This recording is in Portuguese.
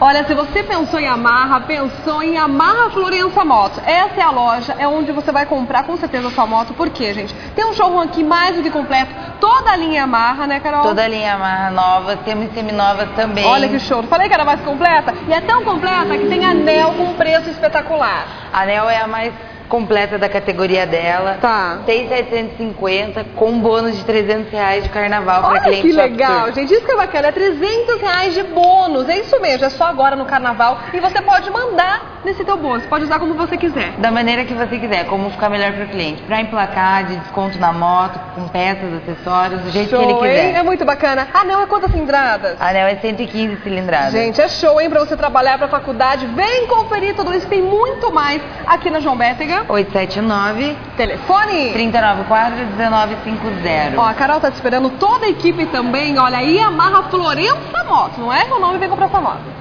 Olha, se você pensou em Yamaha Florença Motos. Essa é a loja, é onde você vai comprar com certeza a sua moto. Por quê, gente? Tem um showroom aqui mais do que completo. Toda a linha Yamaha, né, Carol? Toda a linha Yamaha nova, temos seminovas também. Olha que show. Falei que era mais completa? E é tão completa que tem anel com preço espetacular. A anel é a mais completa da categoria dela. Tá. 6.750 com bônus de R$300 de carnaval para cliente. Que legal, gente. Isso que é bacana. É R$300 de bônus. É isso mesmo. É só agora no carnaval. E você pode mandar nesse teu bônus. Pode usar como você quiser. Da maneira que você quiser. Como ficar melhor para o cliente. Para emplacar, de desconto na moto, com peças, acessórios, do jeito show, que ele quiser. Hein? É muito bacana. Anel é quantas cilindradas? Anel é 115 cilindradas. Gente, é show, hein? Pra você trabalhar pra faculdade. Vem conferir tudo isso. Tem muito mais aqui na João Bétega. 879 telefone 394-1950. Ó, a Carol tá te esperando, toda a equipe também. Olha, Yamaha Florença Motos, não é? O nome, vem comprar essa moto.